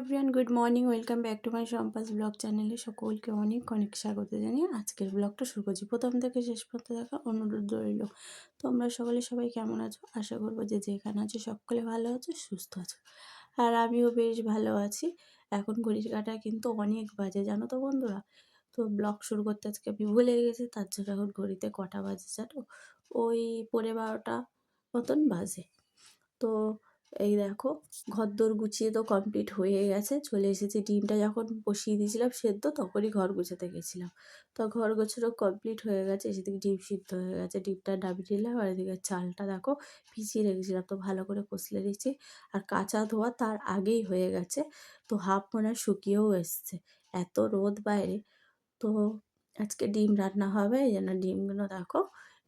Everyone, good morning. Welcome back to my সম্পাস blog চ্যানেলে সকলকে অনেক অনেক স্বাগত জানিয়ে আজকের ব্লগটা শুরু করছি। প্রথম থেকে শেষ পর্যন্ত দেখা অনুরোধ রইল। তোমরা সবাই কেমন আছো? আশা করবো যে যেখানে আছো সকলে ভালো আছো, সুস্থ আছো। আর আমিও বেশ ভালো আছি। এখন ঘড়ির কাঁটায় কিন্তু অনেক বাজে, জানো তো বন্ধুরা। তো ব্লগ শুরু করতে আজকে আমি ভুলে গেছি, তার জন্য এখন ঘড়িতে কটা বাজে জানো? ওই 12:30 মতন বাজে। তো এই দেখো, ঘরদোর গুছিয়ে তো কমপ্লিট হয়ে গেছে, চলে এসেছি। ডিমটা যখন বসিয়ে দিয়েছিলাম সেদ্ধ, তখনই ঘর গুছাতে গেছিলাম। তো ঘর গোছানো কমপ্লিট হয়ে গেছে, এদিকে ডিম সিদ্ধ হয়ে গেছে, ডিমটা নামিয়ে নিলাম। আর এদিকে চালটা দেখো ভিজিয়ে রেখেছিলাম, তো ভালো করে কষলে দিচ্ছি। আর কাঁচা ধোয়া তার আগেই হয়ে গেছে, তো হাফ মনে হয় শুকিয়েও এসছে, এত রোদ বাইরে। তো আজকে ডিম রান্না হবে, এই জন্য ডিমগুলো দেখো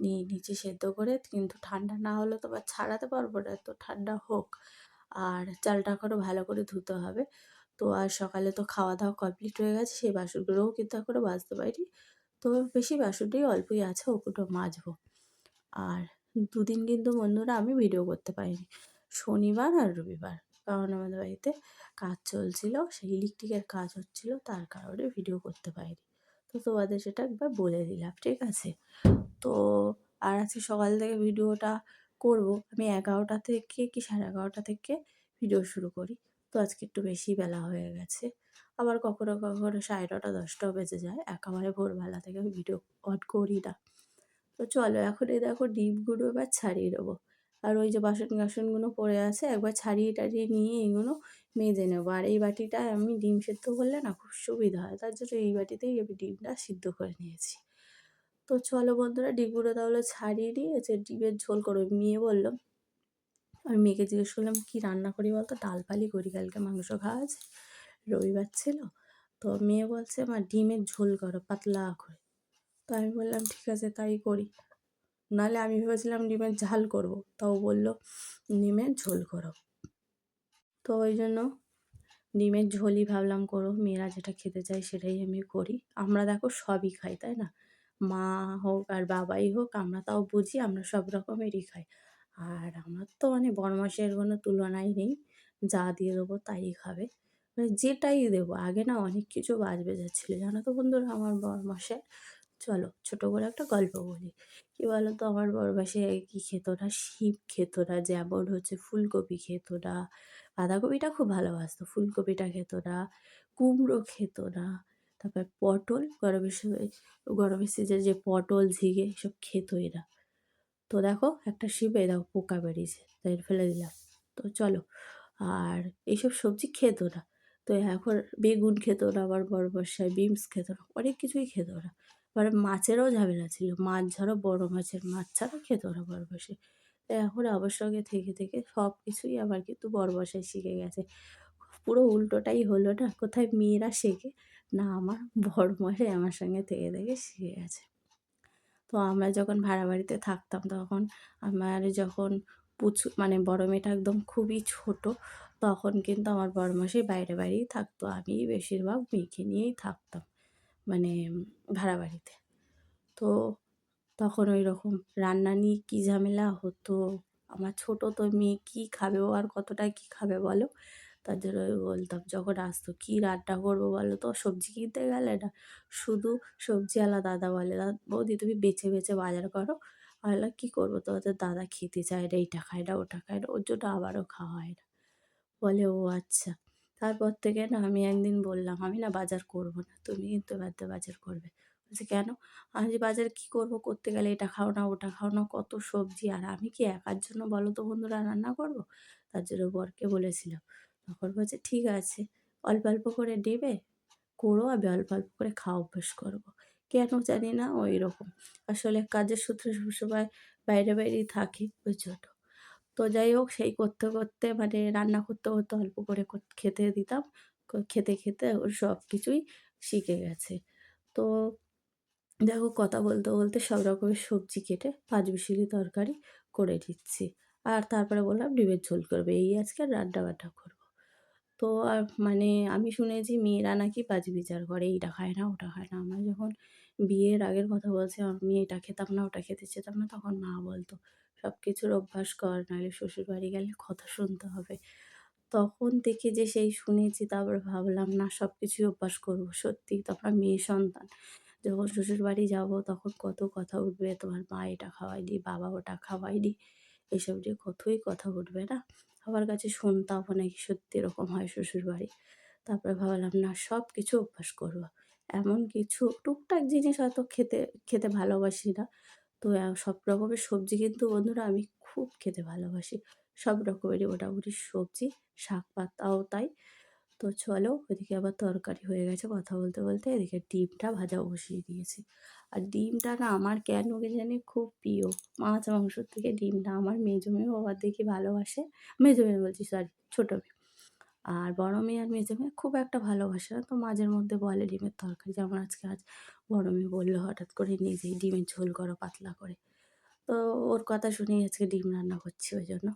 নিয়ে নিচে সেদ্ধ করে, কিন্তু ঠান্ডা না হলে তো আবার ছাড়াতে পারবো না, তো ঠান্ডা হোক। আর চালটা এখনও ভালো করে ধুতে হবে। তো আর সকালে তো খাওয়া দাওয়া কমপ্লিট হয়ে গেছে, সেই বাসনগুলোও কিন্তু এখনও মাজতে পারিনি। তো বেশি বাসন নেই, অল্পই আছে, ওগুলো মাজবো। আর দুদিন কিন্তু বন্ধুরা আমি ভিডিও করতে পারিনি, শনিবার আর রবিবার, কারণ আমাদের বাড়িতে কাজ চলছিল, সেই ইলেকট্রিকের কাজ হচ্ছিল, তার কারণে ভিডিও করতে পারিনি। তো তোমাদের সেটা একবার বলে দিলাম, ঠিক আছে? তো আর আজকে সকাল থেকে ভিডিওটা করব আমি 11টা থেকে কি 11:30 থেকে ভিডিও শুরু করি। তো আজকে একটু বেশি বেলা হয়ে গেছে, আবার কখনো কখনো 9:30 10টাও বেজে যায়, একেবারে ভোরবেলা থেকে আমি ভিডিও অন করি না। তো চলো এখন এই দেখো ডিমগুলো এবার ছাড়িয়ে নেবো। আর ওই যে বাসন কাসনগুলো পড়ে আছে, একবার ছাড়িয়ে টাড়িয়ে নিয়ে এগুলো মেজে নেবো। আর এই বাটিটায় আমি ডিম সেদ্ধ করলে না খুব সুবিধা হয়, তার জন্য এই বাটিতেই আমি ডিমটা সিদ্ধ করে নিয়েছি। তো চলো বন্ধুরা, ডিমগুলো তাহলে ছাড়িয়ে নিয়ে যে ডিমের ঝোল করবো। মেয়ে বলল, আমি মেয়েকে জিজ্ঞেস করলাম কী রান্না করি বলতো, ডাল ফালি করি, কালকে মাংস খাওয়া আছে, রবিবার ছিল। তো মেয়ে বলছে মা ডিমের ঝোল করো পাতলা করে। তো আমি বললাম ঠিক আছে তাই করি। নাহলে আমি ভেবেছিলাম ডিমের ঝাল করব, তাও বলল ডিমের ঝোল করো। তো ওই জন্য ডিমের ঝোলই ভাবলাম করো, মেয়েরা যেটা খেতে চায় সেটাই আমি করি। আমরা দেখো সবই খাই, তাই না? মা হোক আর বাবাই হোক, আমরা তাও বুঝি, আমরা সব রকমেরই খাই। আর আমার তো মানে বরমাসের কোনো তুলনাই নেই, যা দিয়ে দেবো তাই খাবে, মানে যেটাই দেবো। আগে না অনেক কিছু বাজ বেজাচ্ছিলো জানো তো বন্ধুরা আমার বরমাসের। চলো ছোটো করে একটা গল্প বলি। কী বলো তো, আমার বরমাসে কী খেত না, শিম খেত না, যেমন হচ্ছে ফুলকপি খেত না, বাঁধাকপিটা খুব ভালোবাসতো, ফুলকপিটা খেত না, কুমড়ো খেত না, তারপর পটল, গরমের সময়, গরমের সিজনে যে পটল ঝিঙে এসব খেতই না। তো দেখো একটা শিমে দেখো পোকা বেরিয়েছে, তাই ফেলে দিলাম। তো চলো, আর এইসব সবজি খেত না। তো এখন বেগুন খেত না আমার বড় মশাই, বিনস খেত না, অনেক কিছুই খেত না। এবার মাছেরও ঝামেলা ছিল, মাছ ধরো বড় মাছের মাছ ছাড়া খেত না বড় মশাই। তো এখন আমার সঙ্গে থেকে থেকে সব কিছুই আমার কিন্তু বড় মশাই শিখে গেছে। পুরো উল্টোটাই হলো না, কোথায় মেয়েরা শেখে, না আমার বড় মশাই আমার সঙ্গে থেকে থেকে শিখে গেছে। তো আমরা যখন ভাড়া বাড়িতে থাকতাম, তখন আমার যখন মানে বড় মেয়েটা একদম খুবই ছোট, তখন কিন্তু আমার বড়মাসি বাইরে বাড়িই থাকতো, আমি বেশিরভাগ মেয়েকে নিয়েই থাকতাম, মানে ভাড়া বাড়িতে। তো তখন ওই রকম রান্না নিয়ে কী ঝামেলা হতো। আমার ছোট তো মেয়ে, কী খাবে ও, আর কতটা কী খাবে বলো? তার জন্য আমি বলতাম যখন আসতো, কী রান্না করবো বলো তো? সবজি কিনতে গেলে না শুধু সবজিওয়ালা দাদা বলে, বৌদি তুমি বেছে বেছে বাজার করো। আমি বললাম কী করবো, তোমাদের দাদা খেতে চায় না, এইটা খায় না ওটা খায় না, ওর জন্য আমারও খাওয়া হয় না। বলে ও আচ্ছা। তারপর থেকে না আমি একদিন বললাম আমি না বাজার করব না, তুমি কিন্তু এবার থেকে বাজার করবে। বলছে কেন? আমি যে বাজার কী করব, করতে গেলে এটা খাও না ওটা খাও না, কত সবজি, আর আমি কি একার জন্য বলো তো বন্ধুরা রান্না করব? তার জন্য বরকে বলেছিলাম। তখন বলছে ঠিক আছে, অল্প অল্প করে দেবে, করো, আমি অল্প অল্প করে খাওয়া অভ্যাস করব। কেন জানি না ওইরকম। আসলে কাজের সূত্রে সবসময় বাইরে বাইরেই থাকি, ওই জন্য। তো যাই হোক, সেই করতে করতে মানে রান্না করতে করতে অল্প করে খেতে দিতাম। খেতে খেতে ওর সব কিছুই শিখে গেছে। তো দেখো কথা বলতে বলতে সব রকমের সবজি কেটে পাঁচমিশালি তরকারি করে দিচ্ছি। আর তারপরে বললাম ডিমের ঝোল করবে, এই আজকে রান্না-বান্না করব। তো আর মানে আমি শুনেছি মেয়েরা নাকি বাছবিচার করে, এইটা খায় না ওটা খায় না। আমরা যখন বিয়ের আগের কথা বলছি, আমি এটা খেতাম না ওটা খেতে চেতাম না, তখন মা বলতো সব কিছুর অভ্যাস কর, নাহলে শ্বশুরবাড়ি গেলে কথা শুনতে হবে। তখন থেকে যে সেই শুনেছি, তারপরে ভাবলাম না সব কিছুই অভ্যাস করবো। সত্যি তারপর মেয়ে সন্তান। যখন শ্বশুরবাড়ি যাবো তখন কত কথা উঠবে, তোমার মা এটা খাওয়ায়নি, বাবা ওটা খাওয়ায়নি। এসব নিয়ে কতই কথা উঠবে না? সবার কাছে শুনতামও নাকি সত্যি এরকম হয় শ্বশুরবাড়ি। তারপরে ভাবলাম না সব কিছু অভ্যাস করবো। এমন কিছু টুকটাক জিনিস হয়তো খেতে খেতে ভালোবাসি না। তো সব রকমের সবজি কিন্তু বন্ধুরা আমি খুব খেতে ভালোবাসি। সব রকমেরই মোটামুটি সবজি, শাক পাতাও তাই। তো চলো ওদিকে আবার তরকারি হয়ে গেছে কথা বলতে, বলতে এদিকে ডিমটা ভাজা বসিয়ে দিয়েছি। আর ডিমটা না আমার কেন কি জানি খুব প্রিয়। মাছ মাংসর থেকে ডিমটা আমার মেজো মেয়েও আবার দেখি ভালোবাসে। মেজো মেয়ে বলছি সরি, ছোট মেয়ে। আর বড় মেয়ে আর মেজো মেয়ে খুব একটা ভালোবাসে না। তো মাঝের মধ্যে বলে ডিমের তরকারি, যেমন আজ বড় মেয়ে বলল হঠাৎ করে নিজেই ডিমের ঝোল করো পাতলা করে। তো ওর কথা শুনেই আজকে ডিম রান্না করছি ওইজন্য।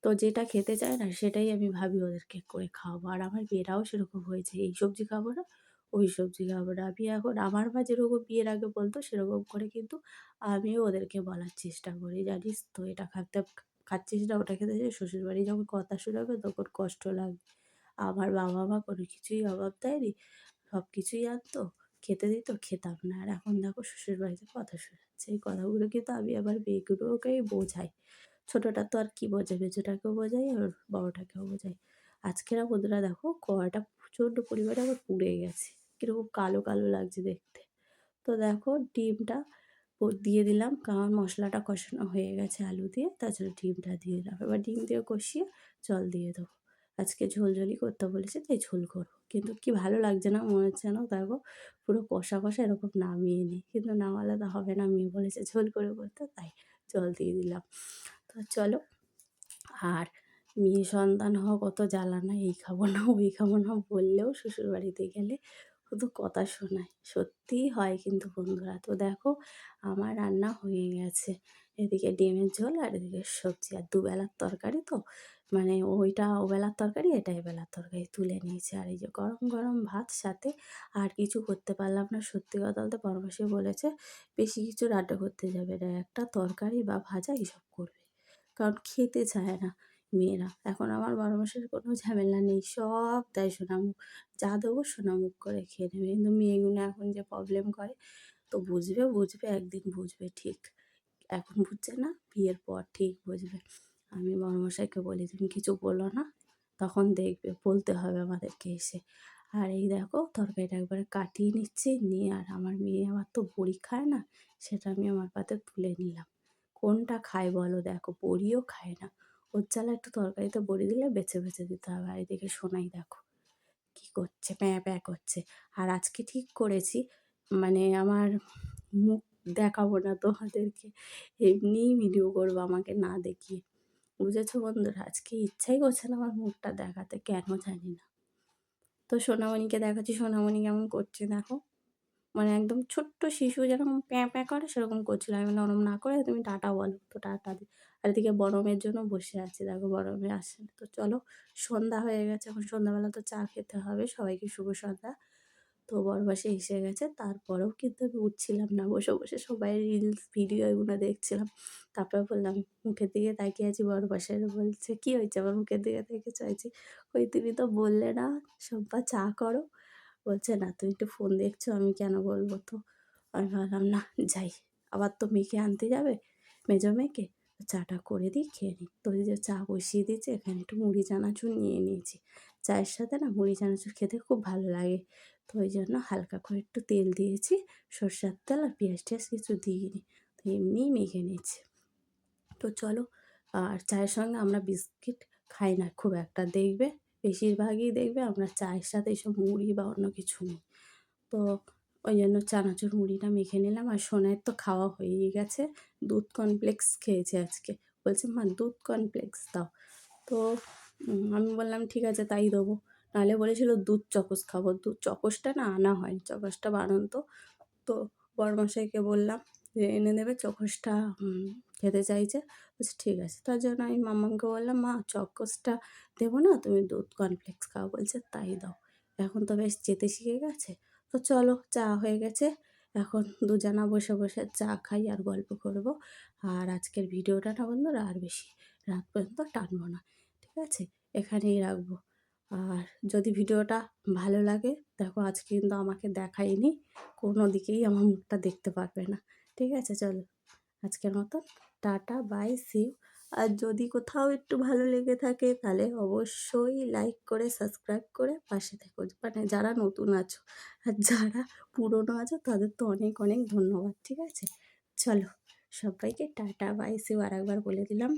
তো যেটা খেতে চায় না সেটাই আমি ভাবি ওদেরকে করে খাওয়াবো। আর আমার মেয়েরাও সেরকম হয়েছে। এই সবজি খাবো না, ওই সবজি খাবো না। আমি এখন আমার মা যেরকম বিয়ের আগে বলতো সেরকম করে কিন্তু আমিও ওদেরকে বলার চেষ্টা করি। জানিস তো এটা খাচ্ছিস না, ওটা খেতে চাই, শ্বশুরবাড়ি যখন কথা শোনাবে তখন কষ্ট লাগবে। আমার বাবা-মা কোনো কিছুই অভাব দেয়নি। সব কিছুই আনতো, খেতে দিত, খেতাম না। আর এখন দেখো শ্বশুরবাড়িতে কথা শোনাচ্ছে। এই কথাগুলো কিন্তু আমি আমার মেয়েগুলোকেই বোঝাই। ছোটটা তো আর কি বোঝে, মেজোটাকেও বোঝাই আর বড়টাকেও বোঝাই। আজকে না বন্ধুরা দেখো কড়াটা প্রচণ্ড পরিমাণে আমার পুড়ে গেছে। কিরকম কালো, কালো লাগছে দেখতে। তো দেখো ডিমটা দিয়ে দিলাম, কারণ মশলাটা কষানো হয়ে গেছে আলু দিয়ে, তাছাড়া ডিমটা দিয়ে দিলাম। এবার ডিম দিয়ে কষিয়ে জল দিয়ে দেবো। আজকে ঝোলঝোলই করতে বলেছে তাই ঝোল করবো। কিন্তু কি ভালো লাগছে না, মনে হচ্ছে যেন দেখো পুরো কষা, কষা এরকম নামিয়ে নিই। কিন্তু নামালে তো হবে না, মেয়ে বলেছে ঝোল করে করতে, তাই জল দিয়ে দিলাম। তো চলো, আর মেয়ে সন্তান হওয়া কত জ্বালা না, এই খাবো না, ওই খাবো না বললেও শ্বশুরবাড়িতে গেলে শুধু কথা শোনায়। সত্যিই হয় কিন্তু বন্ধুরা। তো দেখো আমার রান্না হয়ে গেছে। এদিকে ডিমের ঝোল আর এদিকে সবজি আর দুবেলার তরকারি তো, মানে ওইটা ওবেলার তরকারি, এটা এবেলার তরকারি তুলে নিয়েছি। আর এই যে গরম গরম ভাত সাথে আর কিছু করতে পারলাম না। সত্যি কথা বলতে বড়মাসি বলেছে বেশি কিছু রান্না করতে যাবে না, একটা তরকারি বা ভাজা এসব করবে, কারণ খেতে চায় না মেয়েরা। এখন আমার বড় মাসের কোনো ঝামেলা নেই, সব দেয় সোনামুখ, যা দেবো সোনামুখ করে খেয়ে নেবে। কিন্তু মেয়েগুলো এখন যে প্রবলেম করে, তো বুঝবে বুঝবে একদিন বুঝবে ঠিক। এখন বুঝছে না, বিয়ের পর ঠিক বুঝবে। আমি বড়মশাইকে বলি তুমি কিছু বলো না, তখন দেখবে বলতে হবে আমাদেরকে এসে। আর এই দেখো তরকারিটা একবারে কাটিয়ে নিচ্ছি, নিয়ে আর আমার মেয়ে আবার তো বড়ি খায় না, সেটা আমি আমার পাতে তুলে নিলাম। কোনটা খায় বলো, দেখো বড়িও খায় না। ওর জ্বালা একটু তরকারিতে বড়ি দিলে বেছে বেছে দিতে হবে। আর এদিকে সোনাই দেখো কি করছে, প্যাঁ প্যাঁ করছে। আর আজকে ঠিক করেছি, মানে আমার মুখ দেখাবো না তোমাদেরকে, এমনিই ভিডিও করবো আমাকে না দেখিয়ে। বুঝেছো বন্ধুরা? আজকে ইচ্ছাই করছে না আমার মুখটা দেখাতে, কেন জানি না। তো সোনামণিকে দেখাচ্ছি, সোনামণি কেমন করছে দেখো। মানে একদম ছোট্ট শিশু যেরকম প্যাঁ প্যাঁ করে সেরকম করছিল। আমি বললাম ওরম না করে তুমি টাটা বলো। তো টাটা দি। আর এদিকে বড় মেয়ের জন্য বসে আছি। দেখো বড় মেয়ে আসেনি। তো চলো, সন্ধ্যা হয়ে গেছে। এখন সন্ধ্যাবেলা তো চা খেতে হবে। সবাইকে শুভ সন্ধ্যা। তো বরমাসি এসে গেছে। তারপরেও কিন্তু আমি উঠছিলাম না। বসে, বসে সবাই রিলস ভিডিও এগুলো দেখছিলাম। তারপরে বললাম মুখের দিকে তাকিয়ে আছি, বরমাসাই বলছে, "কি হয়েছে আমার মুখের দিকে তাকিয়ে চাইছি?" "ওই তুমি তো বললে না শম্পা চা করো?" বলছে, "না তুমি একটু ফোন দেখছো, আমি কেন বলবো?" তো আমি ভাবলাম না যাই। আবার তো মেয়েকে আনতে যাবে, মেজো মেয়েকে। তো চাটা করে দিই, খেয়ে নিই। তো এই যে চা বসিয়ে দিয়েছি, এখানে একটু মুড়ি চানাচুর নিয়ে নিয়েছি। চায়ের সাথে না মুড়ি চানাচুর খেতে খুব ভালো লাগে। তো ওই জন্য হালকা করে একটু তেল দিয়েছি, সর্ষের তেল, আর পেঁয়াজ টেয়াজ কিছু দিইনি। তো এমনিই মেখে নিচ্ছি। তো চলো, আর চায়ের সঙ্গে আমরা বিস্কিট খাই না খুব একটা, দেখবে বেশিরভাগই দেখবে আমরা চায়ের সাথে এইসব মুড়ি বা অন্য কিছু নিই। তো ওই জন্য চানাচুর মুড়িটা মেখে নিলাম। আর সোনাইয়ের তো খাওয়া হয়েই গেছে, দুধ কর্নফ্লেক্স খেয়েছে আজকে। বলছে মা দুধ কর্নফ্লেক্স দাও। তো আমি বললাম ঠিক আছে তাই দেবো। নাহলে বলেছিল দুধ চকোস খাবো, দুধ চকোসটা না আনা হয়নি, চকোসটা বানাতো। তো বড়মশাইকে বললাম যে এনে দেবে, চকোসটা খেতে চাইছে। বলছে ঠিক আছে। তার জন্য আমি মাম্মামকে বললাম, "মা চকোসটা দেবো না, তুমি দুধ কর্নফ্লেক্স খাও।" বলছে তাই দাও। এখন তো বেশ যেতে শিখে গেছে। তো চলো, চা হয়ে গেছে। এখন দুজনা বসে, বসে চা খাই আর গল্প করব। আর আজকের ভিডিওটা না বন্ধুরা আর বেশি রাত পর্যন্ত টানবো না। ঠিক আছে? এখানেই রাখবো। আর যদি ভিডিওটা ভালো লাগে, দেখো আজকে কিন্তু আমাকে দেখায়নি, কোনো দিকেই আমার মুখটা দেখতে পারবে না। ঠিক আছে, চলো আজকের মতন টাটা, বাই, সি ইউ। আর যদি কোথাও একটু ভালো লেগে থাকে তাহলে অবশ্যই লাইক করে সাবস্ক্রাইব করে পাশে থেকো, মানে যারা নতুন আছো, আর যারা পুরনো আছো তাদের তো অনেক অনেক ধন্যবাদ। ঠিক আছে, চলো সবাইকে টাটা, বাই, সি ইউ আর একবার বলে দিলাম।